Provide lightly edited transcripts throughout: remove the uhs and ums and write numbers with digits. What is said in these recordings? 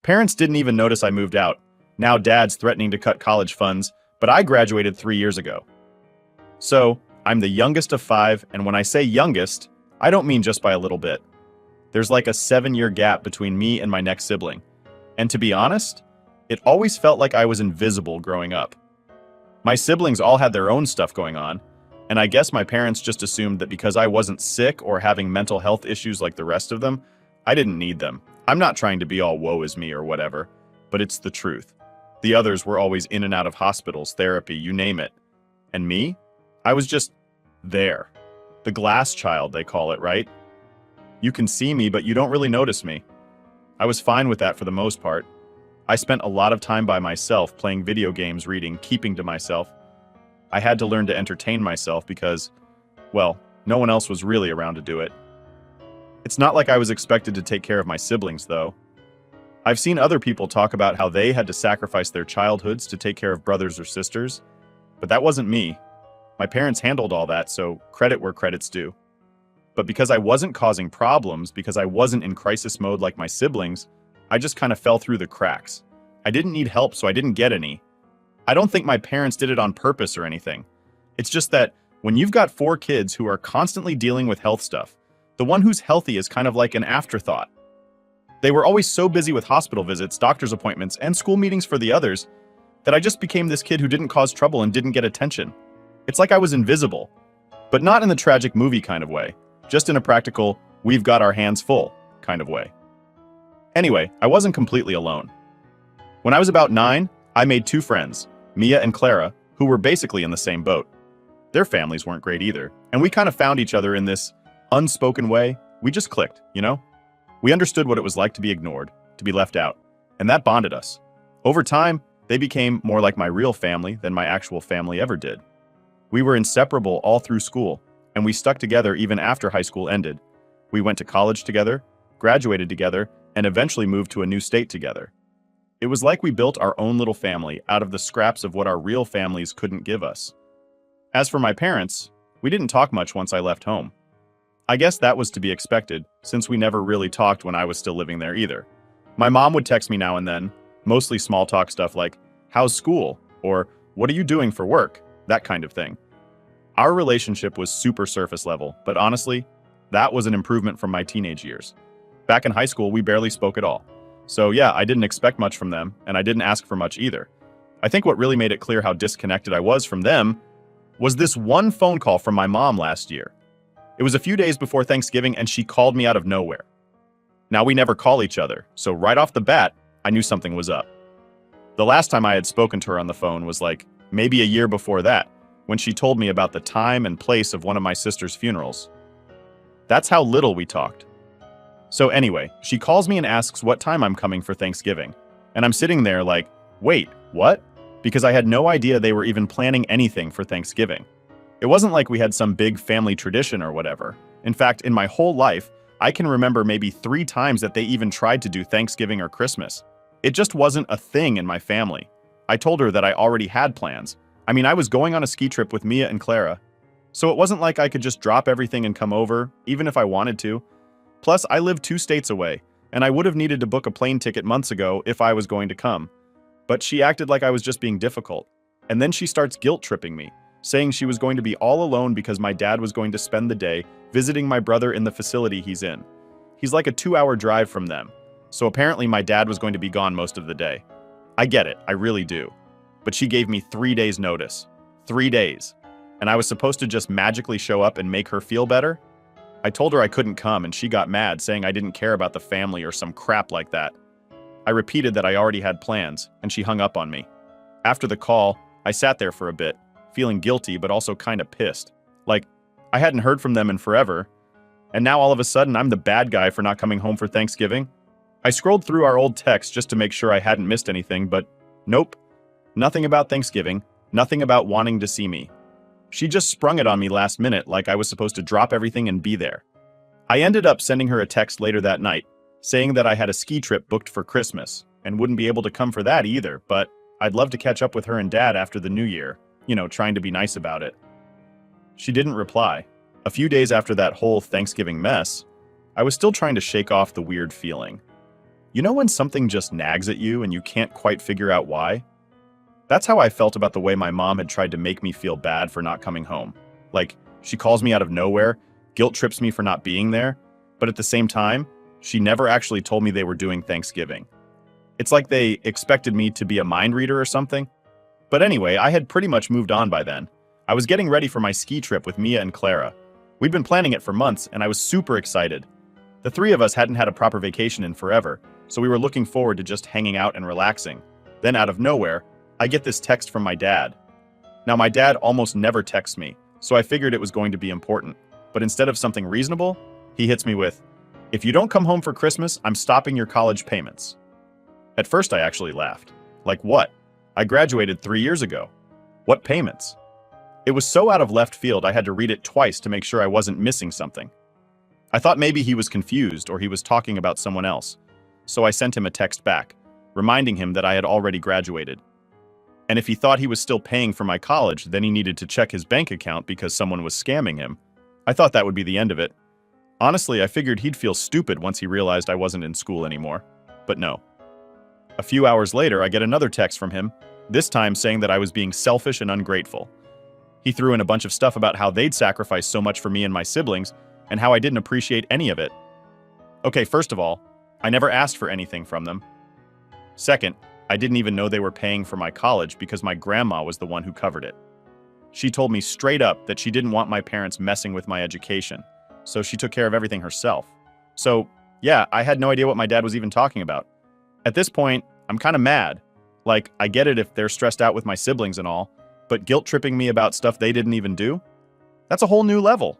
Parents didn't even notice I moved out. Now dad's threatening to cut college funds, but I graduated 3 years ago. So, I'm the youngest of five, and when I say youngest, I don't mean just by a little bit. There's like a 7-year gap between me and my next sibling. And to be honest, it always felt like I was invisible growing up. My siblings all had their own stuff going on, and I guess my parents just assumed that because I wasn't sick or having mental health issues like the rest of them, I didn't need them. I'm not trying to be all woe is me or whatever, but it's the truth. The others were always in and out of hospitals, therapy, you name it. And me? I was just there. The glass child, they call it, right? You can see me, but you don't really notice me. I was fine with that for the most part. I spent a lot of time by myself, playing video games, reading, keeping to myself. I had to learn to entertain myself because, well, no one else was really around to do it. It's not like I was expected to take care of my siblings, though. I've seen other people talk about how they had to sacrifice their childhoods to take care of brothers or sisters, but that wasn't me. My parents handled all that, so credit where credit's due. But because I wasn't causing problems, because I wasn't in crisis mode like my siblings, I just kind of fell through the cracks. I didn't need help, so I didn't get any. I don't think my parents did it on purpose or anything. It's just that when you've got 4 kids who are constantly dealing with health stuff, the one who's healthy is kind of like an afterthought. They were always so busy with hospital visits, doctor's appointments, and school meetings for the others that I just became this kid who didn't cause trouble and didn't get attention. It's like I was invisible, but not in the tragic movie kind of way, just in a practical, we've got our hands full kind of way. Anyway, I wasn't completely alone. When I was about 9, I made 2 friends, Mia and Clara, who were basically in the same boat. Their families weren't great either, and we kind of found each other in this unspoken way. We just clicked, you know? We understood what it was like to be ignored, to be left out, and that bonded us. Over time, they became more like my real family than my actual family ever did. We were inseparable all through school, and we stuck together even after high school ended. We went to college together, graduated together, and eventually moved to a new state together. It was like we built our own little family out of the scraps of what our real families couldn't give us. As for my parents, we didn't talk much once I left home. I guess that was to be expected, since we never really talked when I was still living there either. My mom would text me now and then, mostly small talk stuff like, "How's school?" or "What are you doing for work?" That kind of thing. Our relationship was super surface level, but honestly, that was an improvement from my teenage years. Back in high school, we barely spoke at all. So yeah, I didn't expect much from them, and I didn't ask for much either. I think what really made it clear how disconnected I was from them was this one phone call from my mom last year. It was a few days before Thanksgiving, and she called me out of nowhere. Now, we never call each other, so right off the bat, I knew something was up. The last time I had spoken to her on the phone was like maybe a year before that, when she told me about the time and place of one of my sister's funerals. That's how little we talked. So anyway, she calls me and asks what time I'm coming for Thanksgiving. And I'm sitting there like, wait, what? Because I had no idea they were even planning anything for Thanksgiving. It wasn't like we had some big family tradition or whatever. In fact, in my whole life, I can remember maybe 3 times that they even tried to do Thanksgiving or Christmas. It just wasn't a thing in my family. I told her that I already had plans. I mean, I was going on a ski trip with Mia and Clara. So it wasn't like I could just drop everything and come over, even if I wanted to. Plus, I live 2 states away, and I would have needed to book a plane ticket months ago if I was going to come. But she acted like I was just being difficult. And then she starts guilt-tripping me, saying she was going to be all alone because my dad was going to spend the day visiting my brother in the facility he's in. He's like a 2-hour drive from them, so apparently my dad was going to be gone most of the day. I get it, I really do. But she gave me 3 days notice. 3 days. And I was supposed to just magically show up and make her feel better? I told her I couldn't come, and she got mad, saying I didn't care about the family or some crap like that. I repeated that I already had plans, and she hung up on me. After the call, I sat there for a bit, feeling guilty but also kind of pissed. Like, I hadn't heard from them in forever, and now all of a sudden I'm the bad guy for not coming home for Thanksgiving. I scrolled through our old texts just to make sure I hadn't missed anything, but nope. Nothing about Thanksgiving, nothing about wanting to see me. She just sprung it on me last minute like I was supposed to drop everything and be there. I ended up sending her a text later that night, saying that I had a ski trip booked for Christmas, and wouldn't be able to come for that either, but I'd love to catch up with her and Dad after the new year, trying to be nice about it. She didn't reply. A few days after that whole Thanksgiving mess, I was still trying to shake off the weird feeling. You know when something just nags at you and you can't quite figure out why? That's how I felt about the way my mom had tried to make me feel bad for not coming home. Like, she calls me out of nowhere, guilt trips me for not being there, but at the same time, she never actually told me they were doing Thanksgiving. It's like they expected me to be a mind reader or something. But anyway, I had pretty much moved on by then. I was getting ready for my ski trip with Mia and Clara. We'd been planning it for months, and I was super excited. The three of us hadn't had a proper vacation in forever, so we were looking forward to just hanging out and relaxing. Then out of nowhere, I get this text from my dad. Now, my dad almost never texts me, so I figured it was going to be important. But instead of something reasonable, he hits me with, "If you don't come home for Christmas, I'm stopping your college payments." At first, I actually laughed. Like what? I graduated 3 years ago. What payments? It was so out of left field I had to read it twice to make sure I wasn't missing something. I thought maybe he was confused or he was talking about someone else, so I sent him a text back, reminding him that I had already graduated. And if he thought he was still paying for my college, then he needed to check his bank account because someone was scamming him. I thought that would be the end of it. Honestly, I figured he'd feel stupid once he realized I wasn't in school anymore. But no. A few hours later, I get another text from him, this time saying that I was being selfish and ungrateful. He threw in a bunch of stuff about how they'd sacrificed so much for me and my siblings, and how I didn't appreciate any of it. Okay, first of all, I never asked for anything from them. Second, I didn't even know they were paying for my college because my grandma was the one who covered it. She told me straight up that she didn't want my parents messing with my education, so she took care of everything herself. So, yeah, I had no idea what my dad was even talking about. At this point, I'm kind of mad. Like, I get it if they're stressed out with my siblings and all, but guilt-tripping me about stuff they didn't even do? That's a whole new level.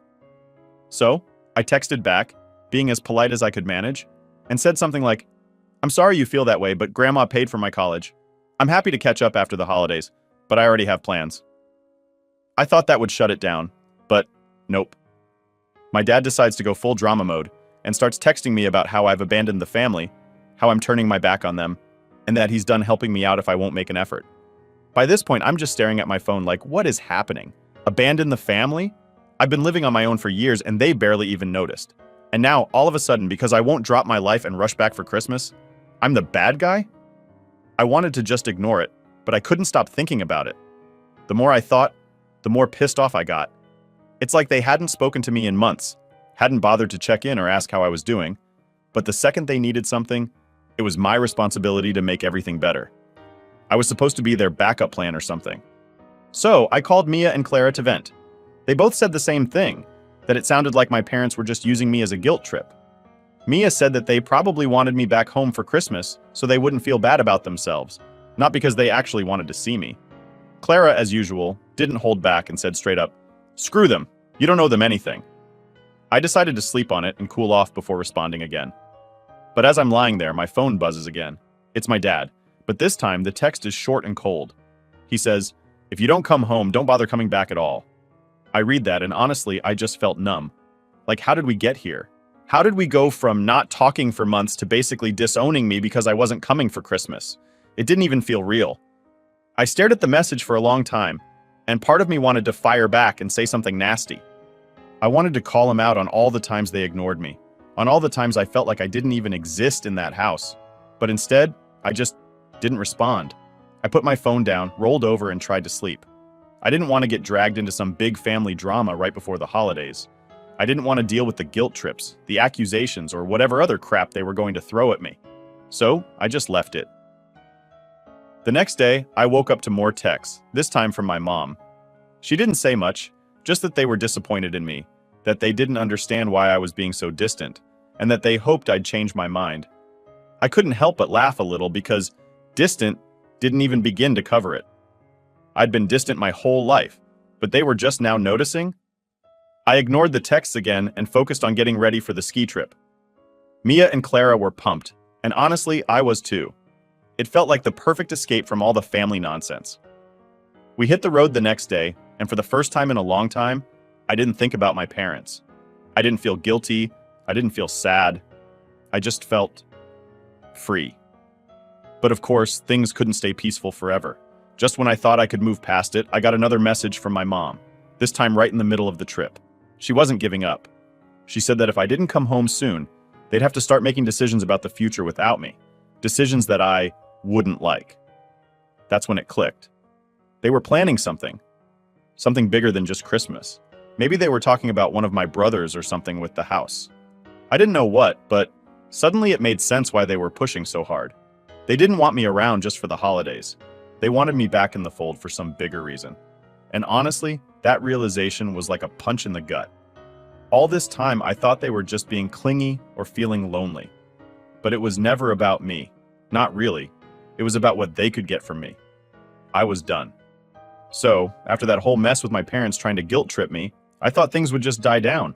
So, I texted back, being as polite as I could manage, and said something like, "I'm sorry you feel that way, but Grandma paid for my college. I'm happy to catch up after the holidays, but I already have plans." I thought that would shut it down, but nope. My dad decides to go full drama mode and starts texting me about how I've abandoned the family, how I'm turning my back on them, and that he's done helping me out if I won't make an effort. By this point, I'm just staring at my phone like, what is happening? Abandon the family? I've been living on my own for years and they barely even noticed. And now, all of a sudden, because I won't drop my life and rush back for Christmas, I'm the bad guy? I wanted to just ignore it, but I couldn't stop thinking about it. The more I thought, the more pissed off I got. It's like they hadn't spoken to me in months, hadn't bothered to check in or ask how I was doing, but the second they needed something, it was my responsibility to make everything better. I was supposed to be their backup plan or something. So I called Mia and Clara to vent. They both said the same thing, that it sounded like my parents were just using me as a guilt trip. Mia said that they probably wanted me back home for Christmas so they wouldn't feel bad about themselves, not because they actually wanted to see me. Clara, as usual, didn't hold back and said straight up, "Screw them, you don't owe them anything." I decided to sleep on it and cool off before responding again. But as I'm lying there, my phone buzzes again. It's my dad, but this time the text is short and cold. He says, "If you don't come home, don't bother coming back at all." I read that and honestly, I just felt numb. Like, how did we get here? How did we go from not talking for months to basically disowning me because I wasn't coming for Christmas? It didn't even feel real. I stared at the message for a long time, and part of me wanted to fire back and say something nasty. I wanted to call them out on all the times they ignored me, on all the times I felt like I didn't even exist in that house. But instead, I just didn't respond. I put my phone down, rolled over, and tried to sleep. I didn't want to get dragged into some big family drama right before the holidays. I didn't want to deal with the guilt trips, the accusations, or whatever other crap they were going to throw at me. So I just left it. The next day, I woke up to more texts, this time from my mom. She didn't say much, just that they were disappointed in me, that they didn't understand why I was being so distant, and that they hoped I'd change my mind. I couldn't help but laugh a little because distant didn't even begin to cover it. I'd been distant my whole life, but they were just now noticing? I ignored the texts again and focused on getting ready for the ski trip. Mia and Clara were pumped, and honestly, I was too. It felt like the perfect escape from all the family nonsense. We hit the road the next day, and for the first time in a long time, I didn't think about my parents. I didn't feel guilty. I didn't feel sad. I just felt free. But of course, things couldn't stay peaceful forever. Just when I thought I could move past it, I got another message from my mom, this time right in the middle of the trip. She wasn't giving up. She said that if I didn't come home soon, they'd have to start making decisions about the future without me, decisions that I wouldn't like. That's when it clicked. They were planning something bigger than just Christmas. Maybe they were talking about one of my brothers or something with the house. I didn't know what, but suddenly it made sense why they were pushing so hard. They didn't want me around just for the holidays. They wanted me back in the fold for some bigger reason. And honestly, that realization was like a punch in the gut. All this time, I thought they were just being clingy or feeling lonely. But it was never about me. Not really. It was about what they could get from me. I was done. So, after that whole mess with my parents trying to guilt trip me, I thought things would just die down.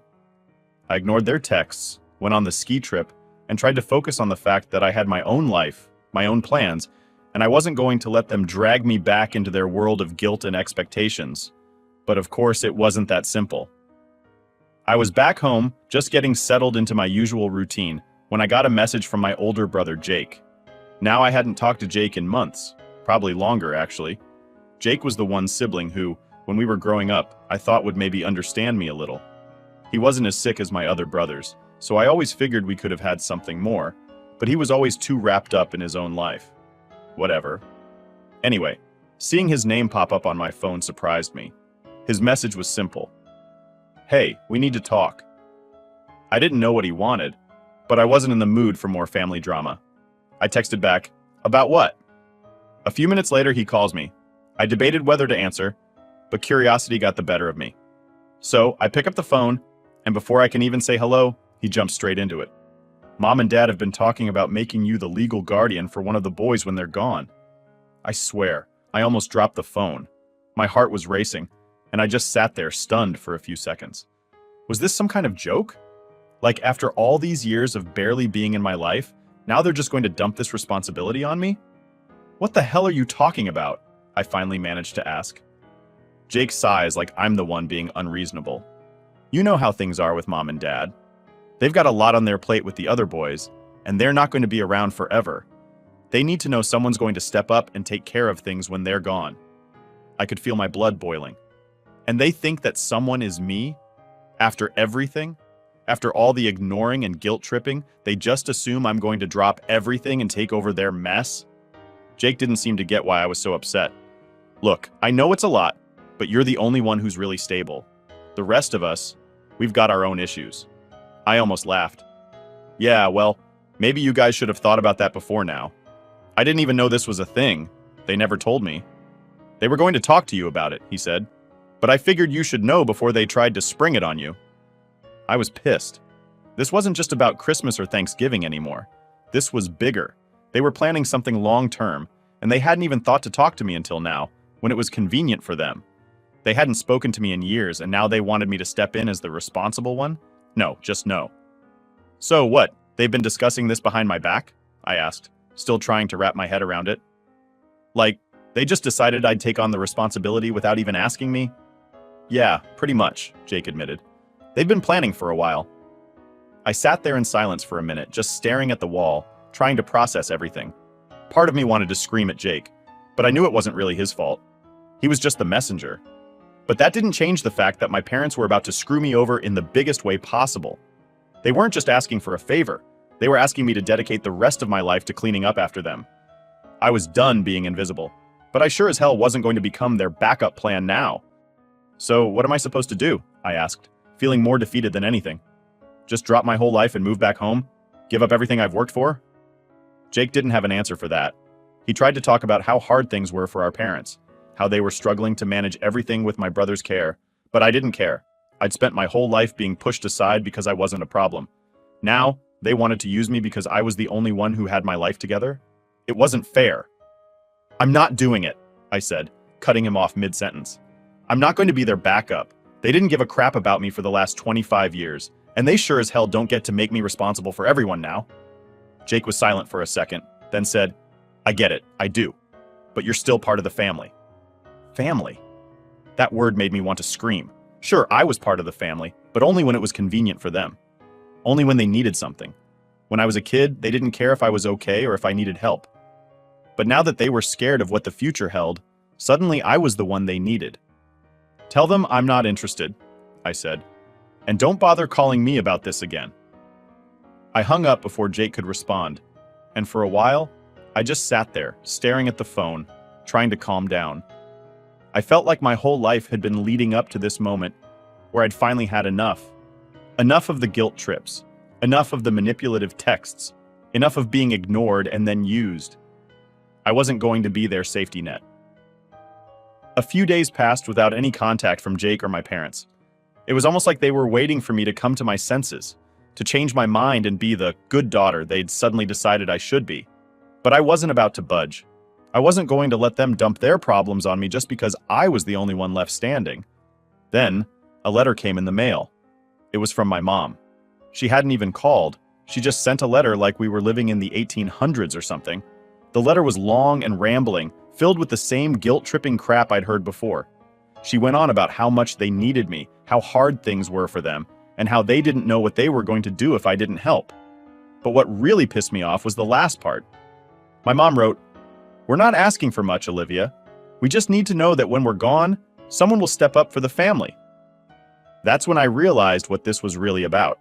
I ignored their texts, went on the ski trip, and tried to focus on the fact that I had my own life, my own plans, and I wasn't going to let them drag me back into their world of guilt and expectations. But of course, it wasn't that simple. I was back home, just getting settled into my usual routine, when I got a message from my older brother, Jake. Now I hadn't talked to Jake in months, probably longer actually. Jake was the one sibling who, when we were growing up, I thought would maybe understand me a little. He wasn't as sick as my other brothers, so I always figured we could have had something more, but he was always too wrapped up in his own life. Whatever. Anyway, seeing his name pop up on my phone surprised me. His message was simple. Hey, we need to talk. I didn't know what he wanted, but I wasn't in the mood for more family drama. I texted back, about what? A few minutes later, he calls me. I debated whether to answer, but curiosity got the better of me. So I pick up the phone, and before I can even say hello, he jumps straight into it. Mom and Dad have been talking about making you the legal guardian for one of the boys when they're gone. I swear, I almost dropped the phone. My heart was racing, and I just sat there stunned for a few seconds. Was this some kind of joke? Like after all these years of barely being in my life, now they're just going to dump this responsibility on me? What the hell are you talking about? I finally managed to ask. Jake sighs like I'm the one being unreasonable. You know how things are with Mom and Dad. They've got a lot on their plate with the other boys, and they're not going to be around forever. They need to know someone's going to step up and take care of things when they're gone. I could feel my blood boiling. And they think that someone is me? After everything? After all the ignoring and guilt tripping, they just assume I'm going to drop everything and take over their mess? Jake didn't seem to get why I was so upset. Look, I know it's a lot, but you're the only one who's really stable. The rest of us, we've got our own issues. I almost laughed. Yeah, well, maybe you guys should have thought about that before now. I didn't even know this was a thing. They never told me. They were going to talk to you about it, he said. But I figured you should know before they tried to spring it on you. I was pissed. This wasn't just about Christmas or Thanksgiving anymore. This was bigger. They were planning something long-term, and they hadn't even thought to talk to me until now, when it was convenient for them. They hadn't spoken to me in years, and now they wanted me to step in as the responsible one? No, just no. So what, they've been discussing this behind my back? I asked, still trying to wrap my head around it. Like, they just decided I'd take on the responsibility without even asking me? Yeah, pretty much, Jake admitted. They've been planning for a while. I sat there in silence for a minute, just staring at the wall, trying to process everything. Part of me wanted to scream at Jake, but I knew it wasn't really his fault. He was just the messenger. But that didn't change the fact that my parents were about to screw me over in the biggest way possible. They weren't just asking for a favor. They were asking me to dedicate the rest of my life to cleaning up after them. I was done being invisible, but I sure as hell wasn't going to become their backup plan now. So what am I supposed to do? I asked, feeling more defeated than anything. Just drop my whole life and move back home? Give up everything I've worked for? Jake didn't have an answer for that. He tried to talk about how hard things were for our parents, how they were struggling to manage everything with my brother's care, but I didn't care. I'd spent my whole life being pushed aside because I wasn't a problem. Now, they wanted to use me because I was the only one who had my life together? It wasn't fair. I'm not doing it, I said, cutting him off mid-sentence. I'm not going to be their backup. They didn't give a crap about me for the last 25 years, and they sure as hell don't get to make me responsible for everyone now. Jake was silent for a second, then said, I get it, I do. But you're still part of the family. Family? That word made me want to scream. Sure, I was part of the family, but only when it was convenient for them. Only when they needed something. When I was a kid, they didn't care if I was okay or if I needed help. But now that they were scared of what the future held, suddenly I was the one they needed. Tell them I'm not interested, I said. And don't bother calling me about this again. I hung up before Jake could respond. And for a while, I just sat there, staring at the phone, trying to calm down. I felt like my whole life had been leading up to this moment where I'd finally had enough. Enough of the guilt trips, enough of the manipulative texts, enough of being ignored and then used. I wasn't going to be their safety net. A few days passed without any contact from Jake or my parents. It was almost like they were waiting for me to come to my senses, to change my mind and be the good daughter they'd suddenly decided I should be. But I wasn't about to budge. I wasn't going to let them dump their problems on me just because I was the only one left standing. Then, a letter came in the mail. It was from my mom. She hadn't even called. She just sent a letter like we were living in the 1800s or something. The letter was long and rambling, filled with the same guilt-tripping crap I'd heard before. She went on about how much they needed me, how hard things were for them, and how they didn't know what they were going to do if I didn't help. But what really pissed me off was the last part. My mom wrote, "We're not asking for much, Olivia. We just need to know that when we're gone, someone will step up for the family." That's when I realized what this was really about.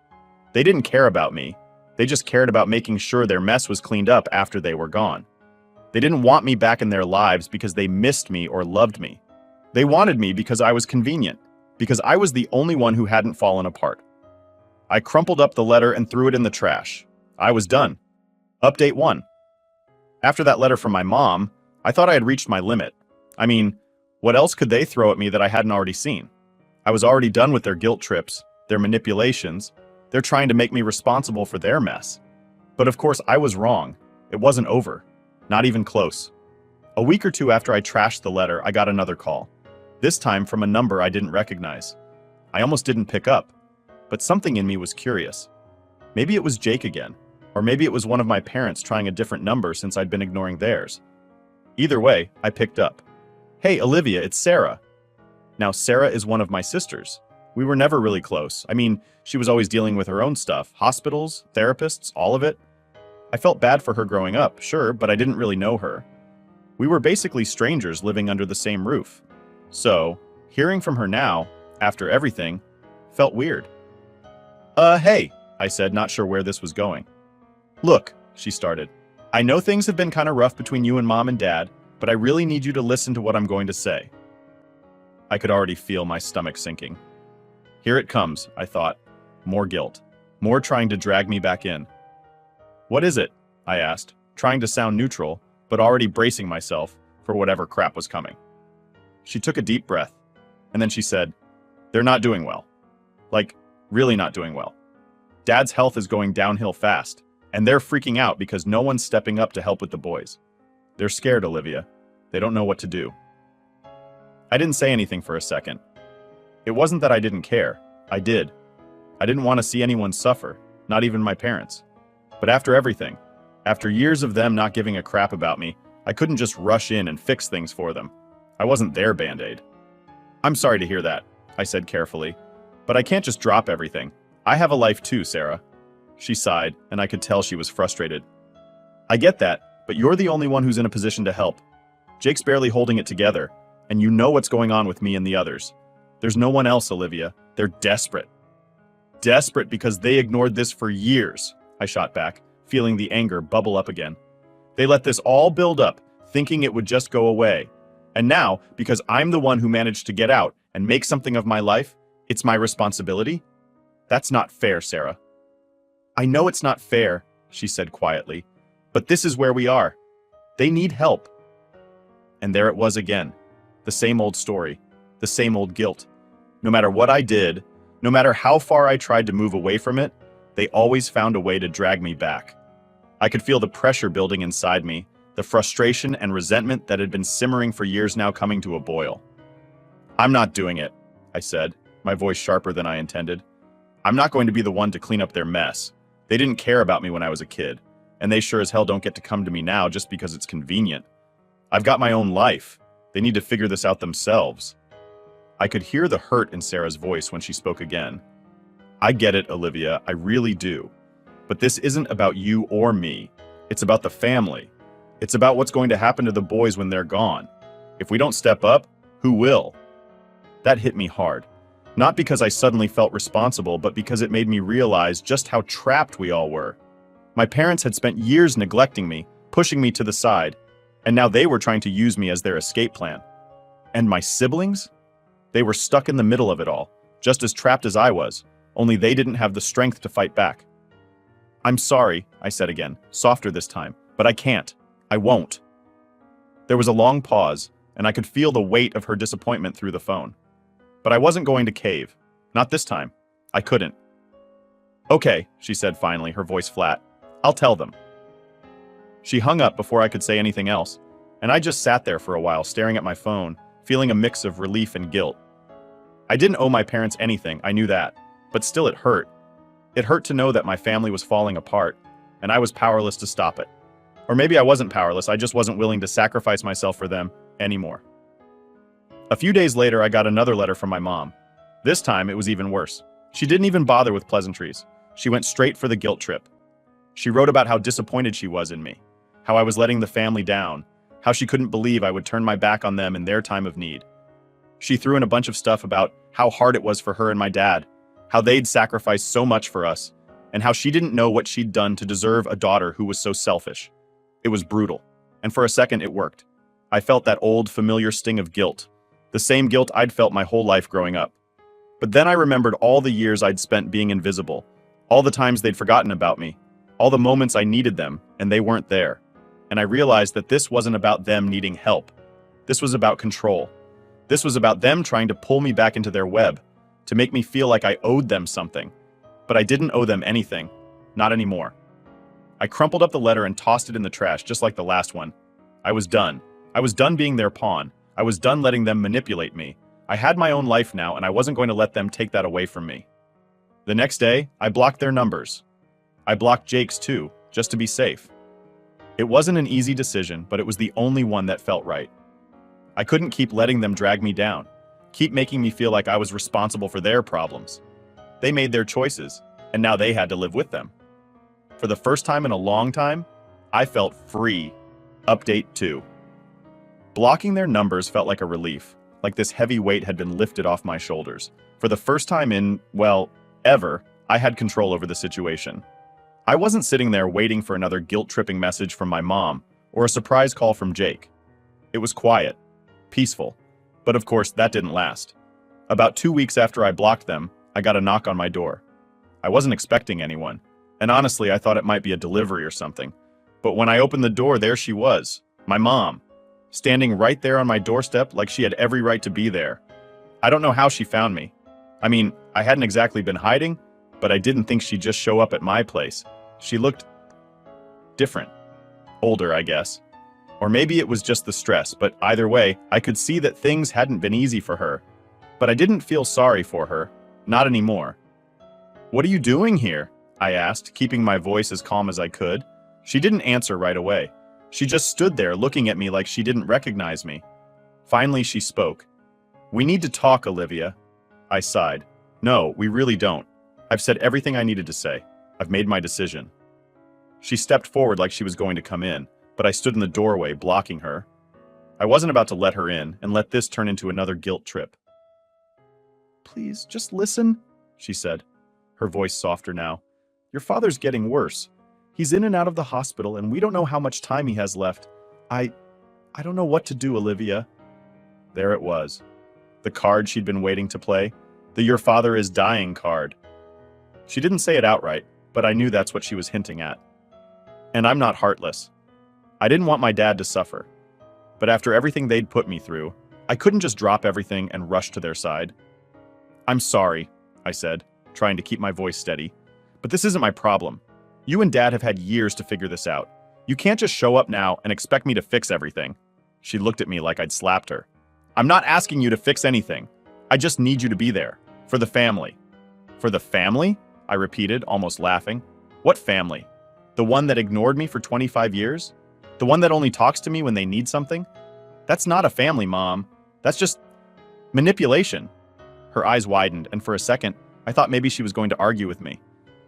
They didn't care about me. They just cared about making sure their mess was cleaned up after they were gone. They didn't want me back in their lives because they missed me or loved me. They wanted me because I was convenient, because I was the only one who hadn't fallen apart. I crumpled up the letter and threw it in the trash. I was done. Update 1. After that letter from my mom, I thought I had reached my limit. I mean, what else could they throw at me that I hadn't already seen? I was already done with their guilt trips, their manipulations. They're trying to make me responsible for their mess. But of course, I was wrong. It wasn't over. Not even close. A week or two after I trashed the letter, I got another call. This time from a number I didn't recognize. I almost didn't pick up, but something in me was curious. Maybe it was Jake again, or maybe it was one of my parents trying a different number since I'd been ignoring theirs. Either way, I picked up. "Hey, Olivia, it's Sarah." Now, Sarah is one of my sisters. We were never really close. I mean, she was always dealing with her own stuff, hospitals, therapists, all of it. I felt bad for her growing up, sure, but I didn't really know her. We were basically strangers living under the same roof. So, hearing from her now, after everything, felt weird. Hey, I said, not sure where this was going. "Look," she started, "I know things have been kind of rough between you and Mom and Dad, but I really need you to listen to what I'm going to say." I could already feel my stomach sinking. Here it comes, I thought. More guilt. More trying to drag me back in. "What is it?" I asked, trying to sound neutral, but already bracing myself for whatever crap was coming. She took a deep breath, and then she said, "They're not doing well. Like, really not doing well. Dad's health is going downhill fast, and they're freaking out because no one's stepping up to help with the boys. They're scared, Olivia. They don't know what to do." I didn't say anything for a second. It wasn't that I didn't care. I did. I didn't want to see anyone suffer, not even my parents. But after everything, after years of them not giving a crap about me, I couldn't just rush in and fix things for them. I wasn't their Band-Aid. "I'm sorry to hear that," I said carefully. "But I can't just drop everything. I have a life too, Sarah." She sighed, and I could tell she was frustrated. "I get that, but you're the only one who's in a position to help. Jake's barely holding it together, and you know what's going on with me and the others. There's no one else, Olivia. They're desperate." "Desperate because they ignored this for years," I shot back, feeling the anger bubble up again. "They let this all build up, thinking it would just go away. And now, because I'm the one who managed to get out and make something of my life, it's my responsibility? That's not fair, Sarah." "I know it's not fair," she said quietly, "but this is where we are. They need help." And there it was again. The same old story, the same old guilt. No matter what I did, no matter how far I tried to move away from it, they always found a way to drag me back. I could feel the pressure building inside me, the frustration and resentment that had been simmering for years now coming to a boil. "I'm not doing it," I said, my voice sharper than I intended. "I'm not going to be the one to clean up their mess. They didn't care about me when I was a kid, and they sure as hell don't get to come to me now just because it's convenient. I've got my own life. They need to figure this out themselves." I could hear the hurt in Sarah's voice when she spoke again. "I get it, Olivia, I really do. But this isn't about you or me. It's about the family. It's about what's going to happen to the boys when they're gone. If we don't step up, who will?" That hit me hard. Not because I suddenly felt responsible, but because it made me realize just how trapped we all were. My parents had spent years neglecting me, pushing me to the side, and now they were trying to use me as their escape plan. And my siblings? They were stuck in the middle of it all, just as trapped as I was, only they didn't have the strength to fight back. "I'm sorry," I said again, softer this time, "but I can't. I won't." There was a long pause, and I could feel the weight of her disappointment through the phone. But I wasn't going to cave. Not this time. I couldn't. "Okay," she said finally, her voice flat. "I'll tell them." She hung up before I could say anything else, and I just sat there for a while staring at my phone, feeling a mix of relief and guilt. I didn't owe my parents anything, I knew that, but still it hurt. It hurt to know that my family was falling apart, and I was powerless to stop it. Or maybe I wasn't powerless, I just wasn't willing to sacrifice myself for them anymore. A few days later, I got another letter from my mom. This time, it was even worse. She didn't even bother with pleasantries. She went straight for the guilt trip. She wrote about how disappointed she was in me, how I was letting the family down, how she couldn't believe I would turn my back on them in their time of need. She threw in a bunch of stuff about how hard it was for her and my dad, how they'd sacrificed so much for us, and how she didn't know what she'd done to deserve a daughter who was so selfish. It was brutal, and for a second it worked. I felt that old, familiar sting of guilt, the same guilt I'd felt my whole life growing up. But then I remembered all the years I'd spent being invisible, all the times they'd forgotten about me, all the moments I needed them and they weren't there. And I realized that this wasn't about them needing help. This was about control. This was about them trying to pull me back into their web, to make me feel like I owed them something. But I didn't owe them anything. Not anymore. I crumpled up the letter and tossed it in the trash, just like the last one. I was done. I was done being their pawn. I was done letting them manipulate me. I had my own life now, and I wasn't going to let them take that away from me. The next day, I blocked their numbers. I blocked Jake's too, just to be safe. It wasn't an easy decision, but it was the only one that felt right. I couldn't keep letting them drag me down, keep making me feel like I was responsible for their problems. They made their choices, and now they had to live with them. For the first time in a long time, I felt free. Update 2. Blocking their numbers felt like a relief, like this heavy weight had been lifted off my shoulders. For the first time in, well, ever, I had control over the situation. I wasn't sitting there waiting for another guilt-tripping message from my mom or a surprise call from Jake. It was quiet, peaceful, but of course that didn't last. About 2 weeks after I blocked them, I got a knock on my door. I wasn't expecting anyone, and honestly I thought it might be a delivery or something. But when I opened the door, there she was, my mom, standing right there on my doorstep like she had every right to be there. I don't know how she found me. I mean, I hadn't exactly been hiding, but I didn't think she'd just show up at my place. She looked different. Older, I guess. Or maybe it was just the stress, but either way, I could see that things hadn't been easy for her. But I didn't feel sorry for her. Not anymore. "What are you doing here?" I asked, keeping my voice as calm as I could. She didn't answer right away. She just stood there looking at me like she didn't recognize me. Finally, she spoke. "We need to talk, Olivia." I sighed. "No, we really don't. I've said everything I needed to say. I've made my decision." She stepped forward like she was going to come in, but I stood in the doorway, blocking her. I wasn't about to let her in and let this turn into another guilt trip. "Please, just listen," she said, her voice softer now. "Your father's getting worse. He's in and out of the hospital, and we don't know how much time he has left. I don't know what to do, Olivia." There it was. The card she'd been waiting to play. The "your father is dying" card. She didn't say it outright, but I knew that's what she was hinting at. And I'm not heartless. I didn't want my dad to suffer. But after everything they'd put me through, I couldn't just drop everything and rush to their side. "I'm sorry," I said, trying to keep my voice steady. "But this isn't my problem. You and Dad have had years to figure this out. You can't just show up now and expect me to fix everything." She looked at me like I'd slapped her. "I'm not asking you to fix anything. I just need you to be there. For the family." "For the family?" I repeated, almost laughing. "What family? The one that ignored me for 25 years? The one that only talks to me when they need something? That's not a family, Mom. That's just manipulation." Her eyes widened, and for a second, I thought maybe she was going to argue with me.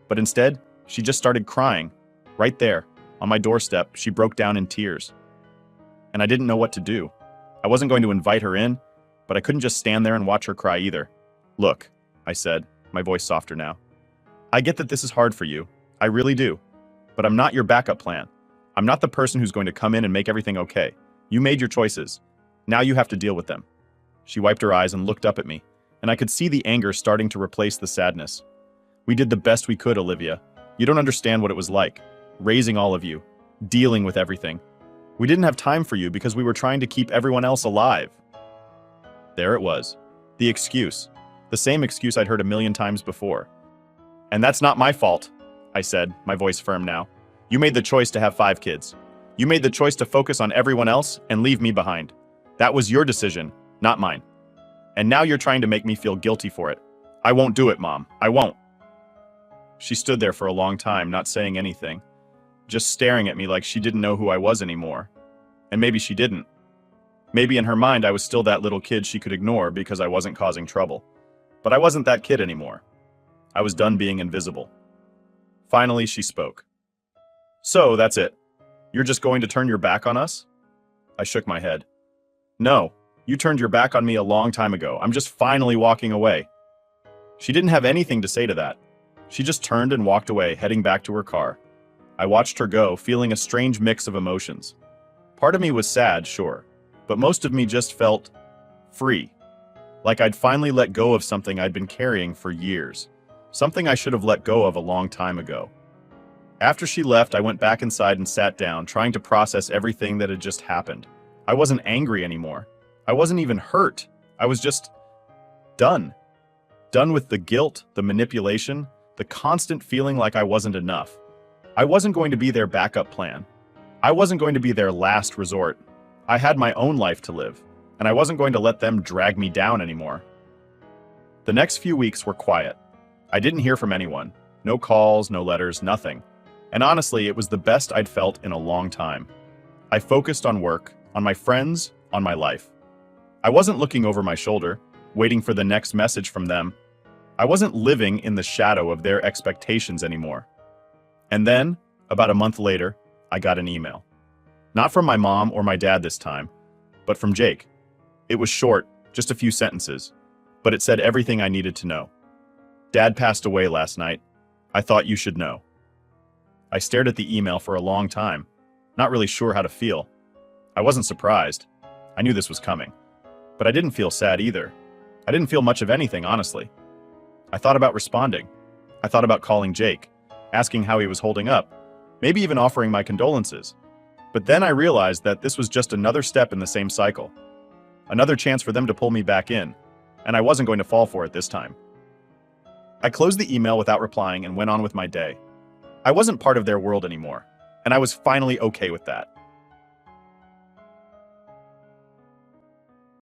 But instead, she just started crying. Right there, on my doorstep, she broke down in tears. And I didn't know what to do. I wasn't going to invite her in, but I couldn't just stand there and watch her cry either. "Look," I said, my voice softer now. "I get that this is hard for you. I really do. but I'm not your backup plan. I'm not the person who's going to come in and make everything okay. You made your choices. Now you have to deal with them. She wiped her eyes and looked up at me, and I could see the anger starting to replace the sadness. We did the best we could, Olivia. You don't understand what it was like, raising all of you, dealing with everything. We didn't have time for you because we were trying to keep everyone else alive. There it was. The excuse. The same excuse I'd heard a million times before. And that's not my fault, I said, my voice firm now. You made the choice to have 5 kids. You made the choice to focus on everyone else and leave me behind. That was your decision, not mine. And now you're trying to make me feel guilty for it. I won't do it, Mom. I won't. She stood there for a long time, not saying anything, just staring at me like she didn't know who I was anymore. And maybe she didn't. Maybe in her mind I was still that little kid she could ignore because I wasn't causing trouble. But I wasn't that kid anymore. I was done being invisible. Finally, she spoke. So, that's it. You're just going to turn your back on us? I shook my head. No, you turned your back on me a long time ago. I'm just finally walking away. She didn't have anything to say to that. She just turned and walked away, heading back to her car. I watched her go, feeling a strange mix of emotions. Part of me was sad, sure, but most of me just felt free. Like I'd finally let go of something I'd been carrying for years. Something I should have let go of a long time ago. After she left, I went back inside and sat down, trying to process everything that had just happened. I wasn't angry anymore. I wasn't even hurt. I was just done. Done with the guilt, the manipulation, the constant feeling like I wasn't enough. I wasn't going to be their backup plan. I wasn't going to be their last resort. I had my own life to live, and I wasn't going to let them drag me down anymore. The next few weeks were quiet. I didn't hear from anyone. No calls, no letters, nothing. And honestly, it was the best I'd felt in a long time. I focused on work, on my friends, on my life. I wasn't looking over my shoulder, waiting for the next message from them. I wasn't living in the shadow of their expectations anymore. And then, about a month later, I got an email. Not from my mom or my dad this time, but from Jake. It was short, just a few sentences, but it said everything I needed to know. Dad passed away last night. I thought you should know. I stared at the email for a long time, not really sure how to feel. I wasn't surprised. I knew this was coming. But I didn't feel sad either. I didn't feel much of anything, honestly. I thought about responding. I thought about calling Jake, asking how he was holding up, maybe even offering my condolences. But then I realized that this was just another step in the same cycle. Another chance for them to pull me back in, and I wasn't going to fall for it this time. I closed the email without replying and went on with my day. I wasn't part of their world anymore, and I was finally okay with that.